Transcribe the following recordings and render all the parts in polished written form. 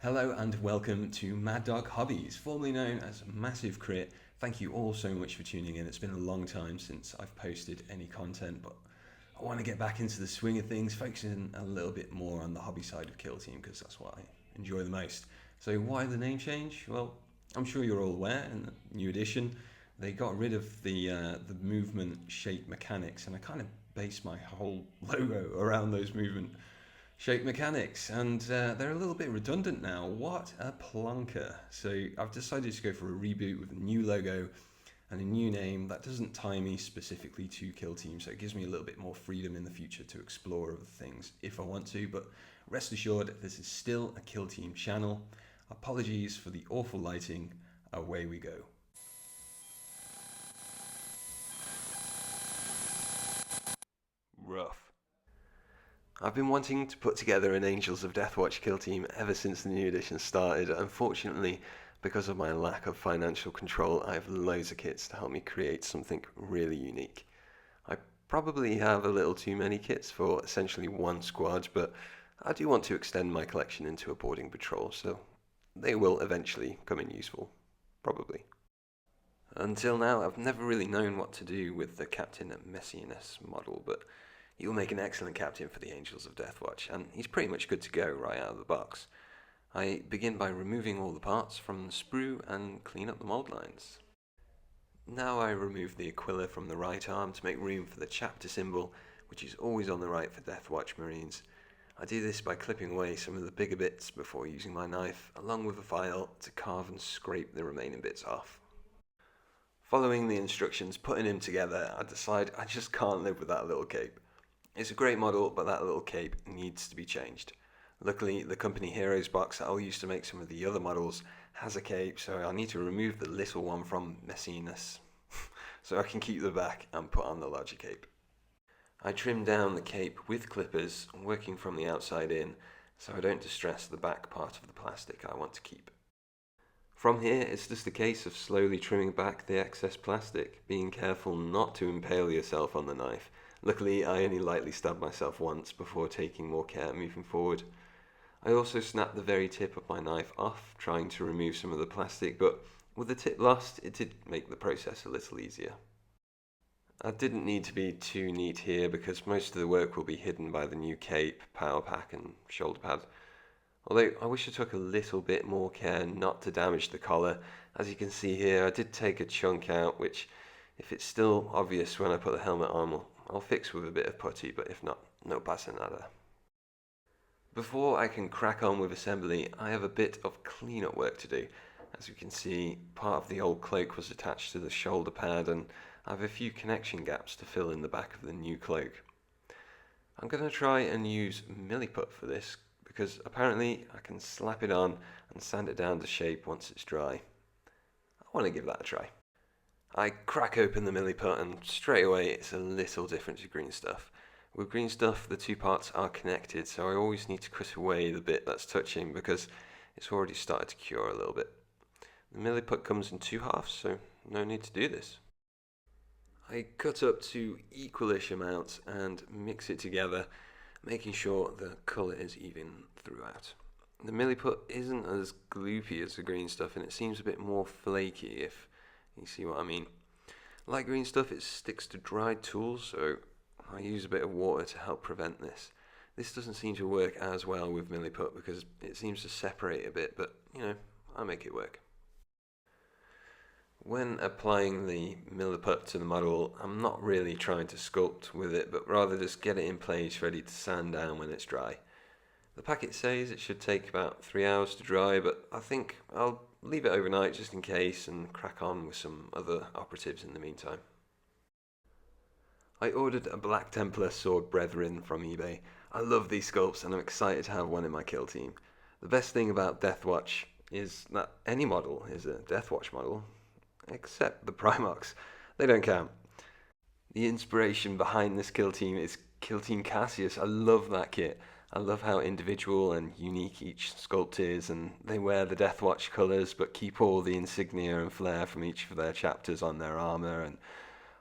Hello and welcome to Mad Dog Hobbies, formerly known as Massive Crit. Thank you all so much for tuning in. It's been a long time since I've posted any content, but I want to get back into the swing of things, focusing a little bit more on the hobby side of Kill Team because that's what I enjoy the most. So why the name change? Well, I'm sure you're all aware in the new edition, they got rid of the movement shape mechanics, and I kind of based my whole logo around those movement shape mechanics, and they're a little bit redundant now. What a plonker. So I've decided to go for a reboot with a new logo and a new name that doesn't tie me specifically to Kill Team, so it gives me a little bit more freedom in the future to explore other things if I want to, but rest assured this is still a Kill Team channel. Apologies for the awful lighting. Away we go. Rough. I've been wanting to put together an Angels of Deathwatch kill team ever since the new edition started. Unfortunately, because of my lack of financial control, I have loads of kits to help me create something really unique. I probably have a little too many kits for essentially one squad, but I do want to extend my collection into a boarding patrol, so they will eventually come in useful, probably. Until now, I've never really known what to do with the Captain Messiness model, but he'll make an excellent captain for the Angels of Deathwatch, and he's pretty much good to go right out of the box. I begin by removing all the parts from the sprue and clean up the mold lines. Now I remove the Aquila from the right arm to make room for the chapter symbol, which is always on the right for Deathwatch Marines. I do this by clipping away some of the bigger bits before using my knife, along with a file, to carve and scrape the remaining bits off. Following the instructions, putting him together, I decide I just can't live with that little cape. It's a great model, but that little cape needs to be changed. Luckily, the Company Heroes box that I'll use to make some of the other models has a cape, so I need to remove the little one from Messiness so I can keep the back and put on the larger cape. I trim down the cape with clippers, working from the outside in, so I don't distress the back part of the plastic I want to keep. From here, it's just a case of slowly trimming back the excess plastic, being careful not to impale yourself on the knife. Luckily, I only lightly stabbed myself once before taking more care moving forward. I also snapped the very tip of my knife off, trying to remove some of the plastic, but with the tip lost, it did make the process a little easier. I didn't need to be too neat here because most of the work will be hidden by the new cape, power pack and shoulder pad. Although I wish I took a little bit more care not to damage the collar. As you can see here, I did take a chunk out, which, if it's still obvious when I put the helmet on, I'll fix with a bit of putty, but if not, no pasa nada. Before I can crack on with assembly, I have a bit of cleanup work to do. As you can see, part of the old cloak was attached to the shoulder pad, and I have a few connection gaps to fill in the back of the new cloak. I'm going to try and use milliput for this, because apparently I can slap it on and sand it down to shape once it's dry. I want to give that a try. I crack open the milliput and straight away it's a little different to green stuff. With green stuff the two parts are connected, so I always need to cut away the bit that's touching because it's already started to cure a little bit. The milliput comes in two halves, so no need to do this. I cut up to equalish amounts and mix it together, making sure the colour is even throughout. The milliput isn't as gloopy as the green stuff, and it seems a bit more flaky, if you see what I mean. Like green stuff, it sticks to dried tools, so I use a bit of water to help prevent this. This doesn't seem to work as well with milliput because it seems to separate a bit, but I make it work. When applying the milliput to the model, I'm not really trying to sculpt with it, but rather just get it in place ready to sand down when it's dry. The packet says it should take about 3 hours to dry, but I think I'll leave it overnight just in case and crack on with some other operatives in the meantime. I ordered a Black Templar Sword Brethren from eBay. I love these sculpts and I'm excited to have one in my kill team. The best thing about Deathwatch is that any model is a Deathwatch model, except the Primarchs. They don't count. The inspiration behind this kill team is Kill Team Cassius. I love that kit. I love how individual and unique each sculpt is, and they wear the Deathwatch colours but keep all the insignia and flair from each of their chapters on their armour, and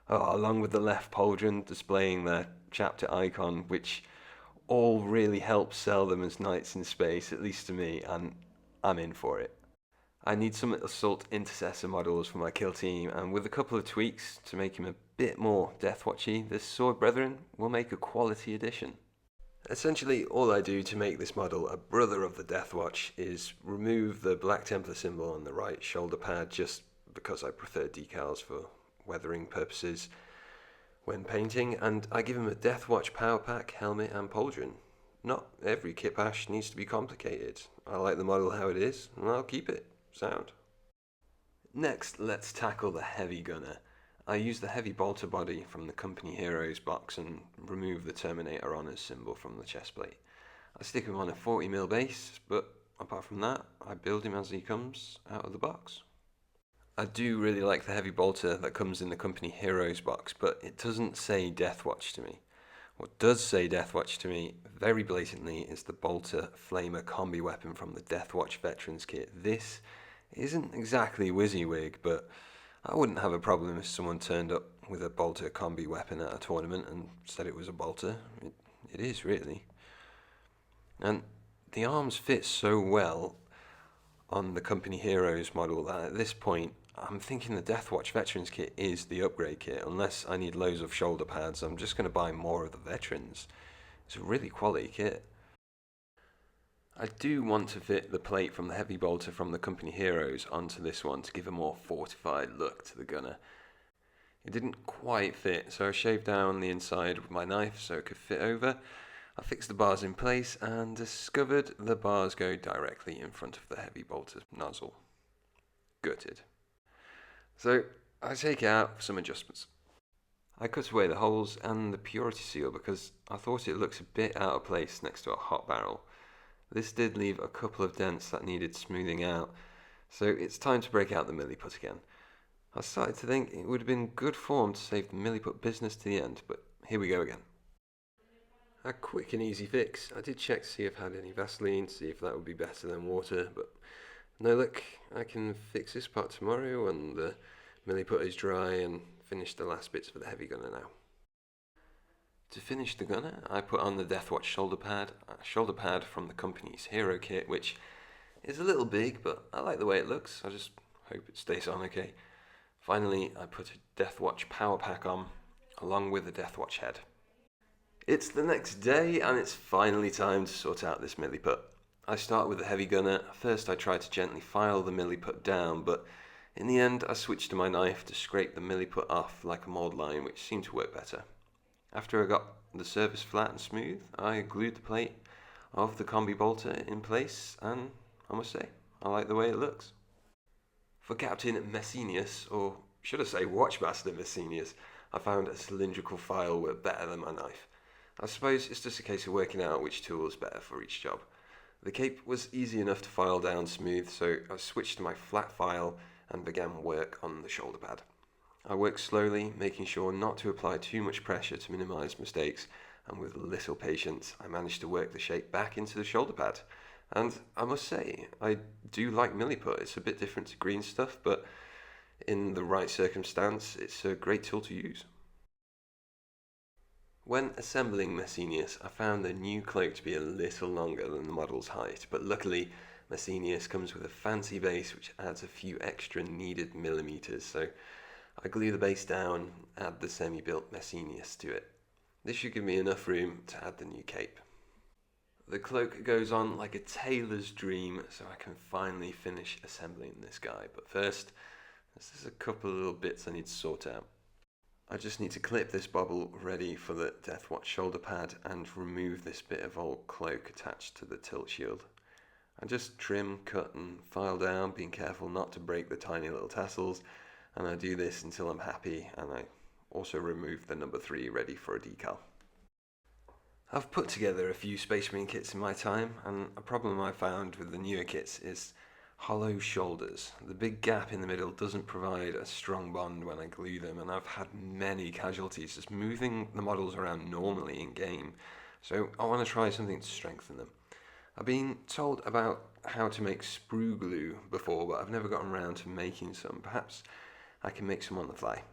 along with the left pauldron displaying their chapter icon, which all really helps sell them as knights in space, at least to me, and I'm in for it. I need some Assault Intercessor models for my kill team, and with a couple of tweaks to make him a bit more Deathwatchy, this Sword Brethren will make a quality addition. Essentially, all I do to make this model a brother of the Deathwatch is remove the Black Templar symbol on the right shoulder pad, just because I prefer decals for weathering purposes when painting, and I give him a Deathwatch power pack, helmet and pauldron. Not every kitbash needs to be complicated. I like the model how it is, and I'll keep it. Sound. Next, let's tackle the heavy gunner. I use the heavy bolter body from the Company Heroes box and remove the Terminator Honours symbol from the chest plate. I stick him on a 40mm base, but apart from that, I build him as he comes out of the box. I do really like the heavy bolter that comes in the Company Heroes box, but it doesn't say Deathwatch to me. What does say Deathwatch to me, very blatantly, is the Bolter Flamer combi weapon from the Deathwatch Veterans Kit. This isn't exactly WYSIWYG, but I wouldn't have a problem if someone turned up with a Bolter combi weapon at a tournament and said it was a Bolter. It is, really. And the arms fit so well on the Company Heroes model that at this point, I'm thinking the Deathwatch Veterans Kit is the upgrade kit. Unless I need loads of shoulder pads, I'm just going to buy more of the Veterans. It's a really quality kit. I do want to fit the plate from the heavy bolter from the Company Heroes onto this one to give a more fortified look to the gunner. It didn't quite fit, so I shaved down the inside with my knife so it could fit over. I fixed the bars in place and discovered the bars go directly in front of the heavy bolter nozzle. Gutted. So I take it out for some adjustments. I cut away the holes and the purity seal because I thought it looks a bit out of place next to a hot barrel. This did leave a couple of dents that needed smoothing out, so it's time to break out the milliput again. I started to think it would have been good form to save the milliput business to the end, but here we go again. A quick and easy fix. I did check to see if I had any Vaseline, to see if that would be better than water, but no look, I can fix this part tomorrow when the milliput is dry and finish the last bits for the heavy gunner now. To finish the gunner, I put on the Deathwatch shoulder pad, a shoulder pad from the company's hero kit, which is a little big, but I like the way it looks. I just hope it stays on okay. Finally, I put a Deathwatch power pack on, along with the Deathwatch head. It's the next day, and it's finally time to sort out this milliput. I start with the heavy gunner. First I try to gently file the milliput down, but in the end I switched to my knife to scrape the milliput off like a mould line, which seemed to work better. After I got the surface flat and smooth, I glued the plate of the combi bolter in place, and I must say, I like the way it looks. For Captain Messenius, or should I say Watchmaster Messenius, I found a cylindrical file worked better than my knife. I suppose it's just a case of working out which tool is better for each job. The cape was easy enough to file down smooth, so I switched to my flat file and began work on the shoulder pad. I worked slowly, making sure not to apply too much pressure to minimise mistakes, and with little patience I managed to work the shape back into the shoulder pad. And I must say, I do like milliput. It's a bit different to green stuff, but in the right circumstance, it's a great tool to use. When assembling Messenius, I found the new cloak to be a little longer than the model's height, but luckily Messenius comes with a fancy base which adds a few extra needed millimeters, so I glue the base down, add the semi-built Messenius to it. This should give me enough room to add the new cape. The cloak goes on like a tailor's dream, so I can finally finish assembling this guy, but first, there's just a couple of little bits I need to sort out. I just need to clip this bobble ready for the Deathwatch shoulder pad and remove this bit of old cloak attached to the tilt shield. I just trim, cut and file down, being careful not to break the tiny little tassels, and I do this until I'm happy, and I also remove the number 3 ready for a decal. I've put together a few Space Marine kits in my time, and a problem I found with the newer kits is hollow shoulders. The big gap in the middle doesn't provide a strong bond when I glue them, and I've had many casualties just moving the models around normally in game, so I want to try something to strengthen them. I've been told about how to make sprue glue before, but I've never gotten around to making some. Perhaps I can make some on the fly.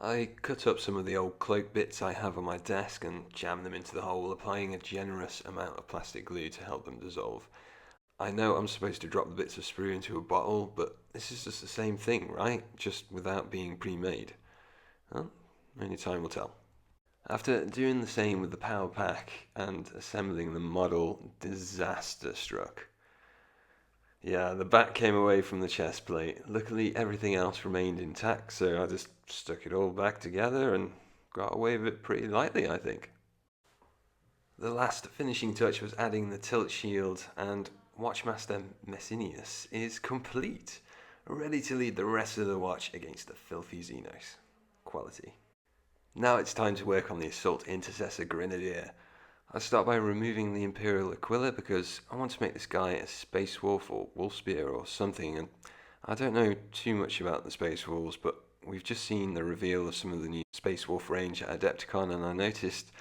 I cut up some of the old cloak bits I have on my desk and jam them into the hole, applying a generous amount of plastic glue to help them dissolve. I know I'm supposed to drop the bits of sprue into a bottle, but this is just the same thing, right? Just without being pre-made. Well, only time will tell. After doing the same with the power pack and assembling the model, disaster struck. Yeah, the back came away from the chest plate. Luckily, everything else remained intact, so I just stuck it all back together and got away with it pretty lightly, I think. The last finishing touch was adding the tilt shield, and Watchmaster Messinius is complete, ready to lead the rest of the watch against the filthy Xenos. Quality. Now it's time to work on the Assault Intercessor Grenadier. I start by removing the Imperial Aquila because I want to make this guy a Space Wolf or Wolf Spear or something, and I don't know too much about the Space Wolves, but we've just seen the reveal of some of the new Space Wolf range at Adepticon, and I noticed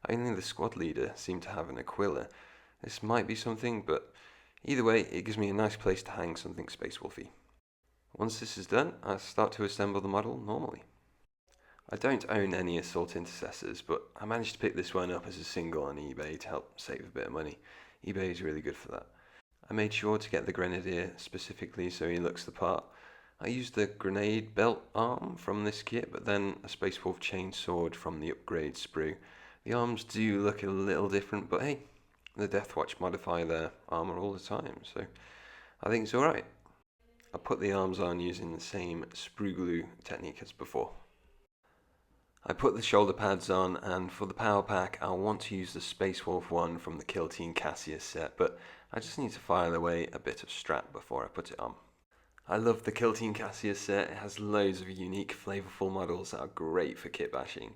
only the squad leader seemed to have an Aquila. This might be something, but either way, it gives me a nice place to hang something Space Wolfy. Once this is done, I start to assemble the model normally. I don't own any Assault Intercessors, but I managed to pick this one up as a single on eBay to help save a bit of money. eBay is really good for that. I made sure to get the Grenadier specifically so he looks the part. I used the grenade belt arm from this kit, but then a Space Wolf chain sword from the upgrade sprue. The arms do look a little different, but hey, the Deathwatch modify their armor all the time, so I think it's alright. I put the arms on using the same sprue glue technique as before. I put the shoulder pads on, and for the power pack I'll want to use the Space Wolf one from the Kill Team Cassius set, but I just need to file away a bit of strap before I put it on. I love the Kill Team Cassius set. It has loads of unique flavorful models that are great for kitbashing.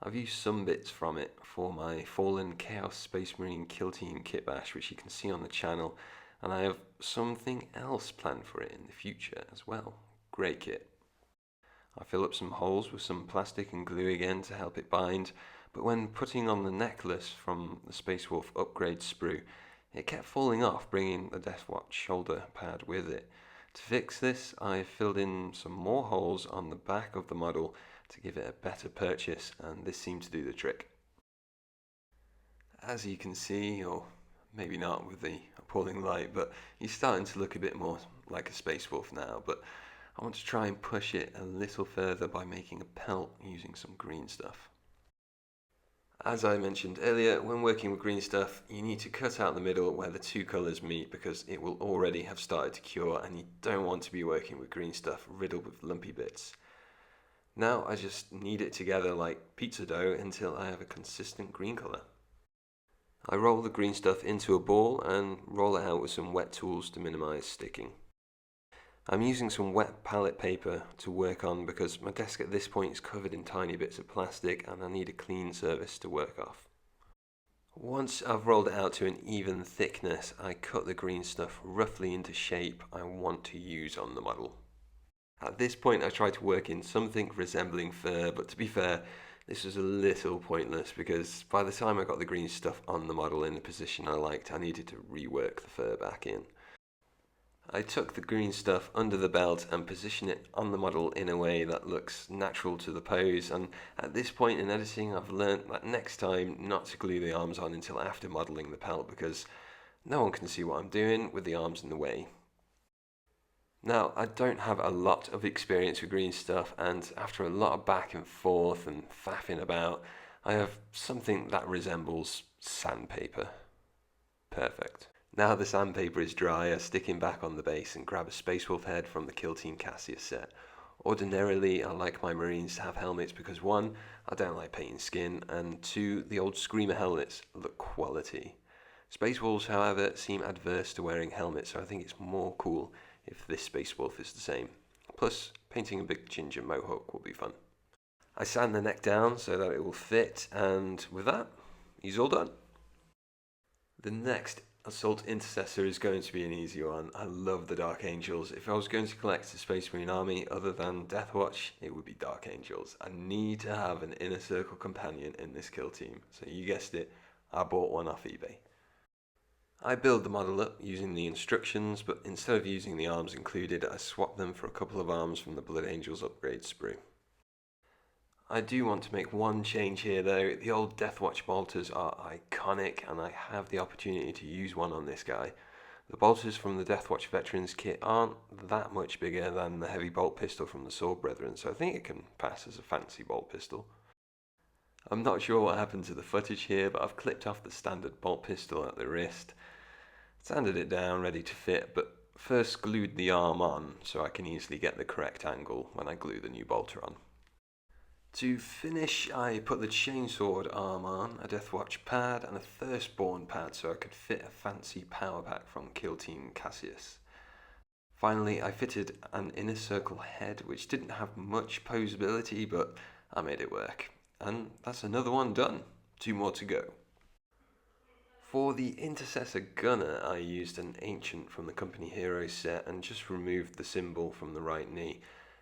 I've used some bits from it for my Fallen Chaos Space Marine Kill Team kitbash, which you can see on the channel, and I have something else planned for it in the future as well. Great kit. I fill up some holes with some plastic and glue again to help it bind, but when putting on the necklace from the Space Wolf upgrade sprue, it kept falling off, bringing the Deathwatch shoulder pad with it. To fix this, I filled in some more holes on the back of the model to give it a better purchase, and this seemed to do the trick. As you can see, or maybe not with the appalling light, but he's starting to look a bit more like a Space Wolf now, but I want to try and push it a little further by making a pelt using some green stuff. As I mentioned earlier, when working with green stuff, you need to cut out the middle where the two colours meet because it will already have started to cure, and you don't want to be working with green stuff riddled with lumpy bits. Now I just knead it together like pizza dough until I have a consistent green colour. I roll the green stuff into a ball and roll it out with some wet tools to minimise sticking. I'm using some wet palette paper to work on because my desk at this point is covered in tiny bits of plastic and I need a clean surface to work off. Once I've rolled it out to an even thickness, I cut the green stuff roughly into shape I want to use on the model. At this point I tried to work in something resembling fur, but to be fair, this was a little pointless because by the time I got the green stuff on the model in the position I liked, I needed to rework the fur back in. I took the green stuff under the belt and positioned it on the model in a way that looks natural to the pose, and at this point in editing I've learnt that next time not to glue the arms on until after modelling the pelt because no one can see what I'm doing with the arms in the way. Now, I don't have a lot of experience with green stuff, and after a lot of back and forth and faffing about, I have something that resembles sandpaper. Perfect. Now the sandpaper is dry, I stick him back on the base and grab a Space Wolf head from the Kill Team Cassius set. Ordinarily, I like my Marines to have helmets because 1, I don't like painting skin, and 2, the old Screamer helmets look quality. Space Wolves, however, seem adverse to wearing helmets, so I think it's more cool if this Space Wolf is the same. Plus, painting a big ginger mohawk will be fun. I sand the neck down so that it will fit, and with that, he's all done. The next Assault Intercessor is going to be an easy one. I love the Dark Angels. If I was going to collect a Space Marine army other than Deathwatch, it would be Dark Angels. I need to have an inner circle companion in this kill team. So you guessed it, I bought one off eBay. I build the model up using the instructions, but instead of using the arms included, I swap them for a couple of arms from the Blood Angels upgrade sprue. I do want to make one change here though. The old Deathwatch bolters are iconic and I have the opportunity to use one on this guy. The bolters from the Deathwatch Veterans kit aren't that much bigger than the heavy bolt pistol from the Sword Brethren, so I think it can pass as a fancy bolt pistol. I'm not sure what happened to the footage here, but I've clipped off the standard bolt pistol at the wrist, sanded it down ready to fit, but first glued the arm on so I can easily get the correct angle when I glue the new bolter on. To finish, I put the chainsword arm on, a Deathwatch pad and a Firstborn pad so I could fit a fancy power pack from Kill Team Cassius. Finally, I fitted an inner circle head which didn't have much posability, but I made it work. And that's another one done. 2 more to go. For the Intercessor Gunner, I used an Ancient from the Company Heroes set and just removed the symbol from the right knee,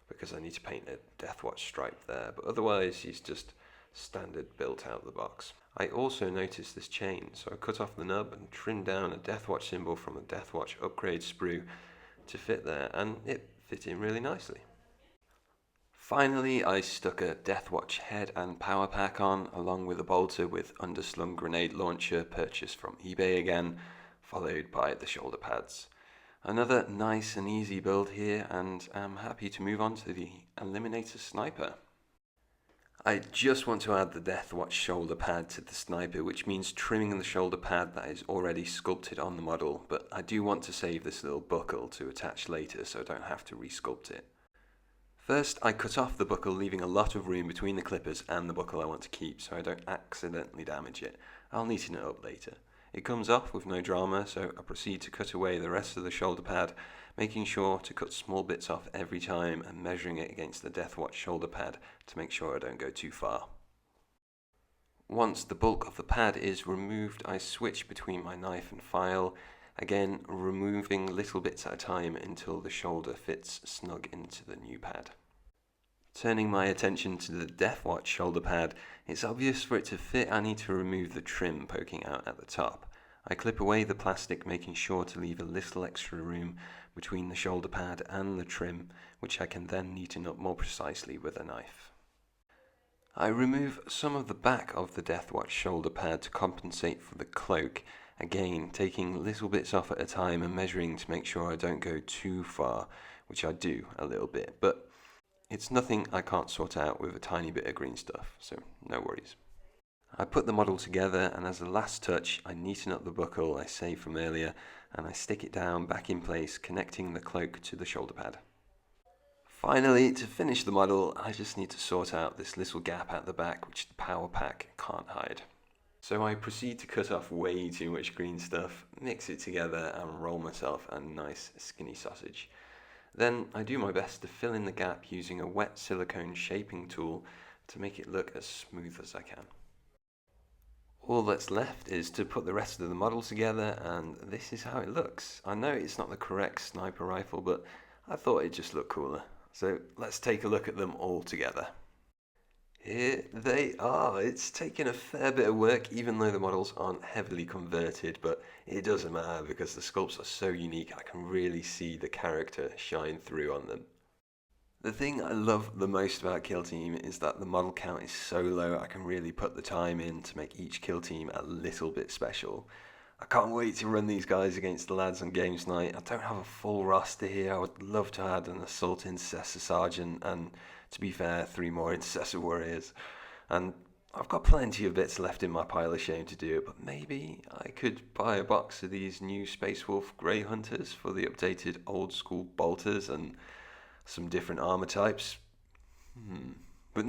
because I need to paint a Deathwatch stripe there, but otherwise he's just standard built out of the box. I also noticed this chain, so I cut off the nub and trimmed down a Deathwatch symbol from a Deathwatch upgrade sprue to fit there, and it fit in really nicely. Finally, I stuck a Deathwatch head and power pack on, along with a bolter with underslung grenade launcher purchased from eBay again, followed by the shoulder pads. Another nice and easy build here, and I'm happy to move on to the Eliminator Sniper. I just want to add the Deathwatch shoulder pad to the sniper, which means trimming the shoulder pad that is already sculpted on the model, but I do want to save this little buckle to attach later so I don't have to resculpt it. First, I cut off the buckle, leaving a lot of room between the clippers and the buckle I want to keep so I don't accidentally damage it. I'll neaten it up later. It comes off with no drama, so I proceed to cut away the rest of the shoulder pad, making sure to cut small bits off every time and measuring it against the Deathwatch shoulder pad to make sure I don't go too far. Once the bulk of the pad is removed, I switch between my knife and file, again removing little bits at a time until the shoulder fits snug into the new pad. Turning my attention to the Deathwatch shoulder pad, it's obvious for it to fit I need to remove the trim poking out at the top. I clip away the plastic, making sure to leave a little extra room between the shoulder pad and the trim, which I can then neaten up more precisely with a knife. I remove some of the back of the Deathwatch shoulder pad to compensate for the cloak, again taking little bits off at a time and measuring to make sure I don't go too far, which I do a little bit, but it's nothing I can't sort out with a tiny bit of green stuff, so no worries. I put the model together, and as a last touch I neaten up the buckle I saved from earlier and I stick it down back in place, connecting the cloak to the shoulder pad. Finally, to finish the model, I just need to sort out this little gap at the back which the power pack can't hide. So I proceed to cut off way too much green stuff, mix it together and roll myself a nice skinny sausage. Then I do my best to fill in the gap using a wet silicone shaping tool to make it look as smooth as I can. All that's left is to put the rest of the model together, and this is how it looks. I know it's not the correct sniper rifle, but I thought it just looked cooler. So let's take a look at them all together. Here they are. It's taken a fair bit of work, even though the models aren't heavily converted, but it doesn't matter because the sculpts are so unique I can really see the character shine through on them. The thing I love the most about Kill Team is that the model count is so low I can really put the time in to make each Kill Team a little bit special. I can't wait to run these guys against the lads on games night. I don't have a full roster here. I would love to add an Assault Intercessor Sergeant and, to be fair, 3 more Intercessor Warriors. And I've got plenty of bits left in my pile of shame to do it, but maybe I could buy a box of these new Space Wolf Grey Hunters for the updated old school bolters and some different armor types. But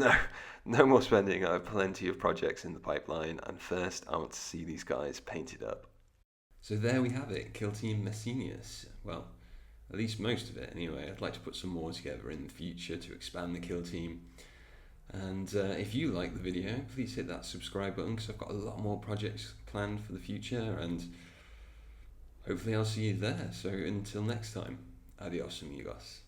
no more spending. I have plenty of projects in the pipeline, and first I want to see these guys painted up. So there we have it, Kill Team Messenius. Well, at least most of it anyway. I'd like to put some more together in the future to expand the Kill Team. And if you like the video, please hit that subscribe button because I've got a lot more projects planned for the future, and hopefully I'll see you there. So until next time, adios amigos.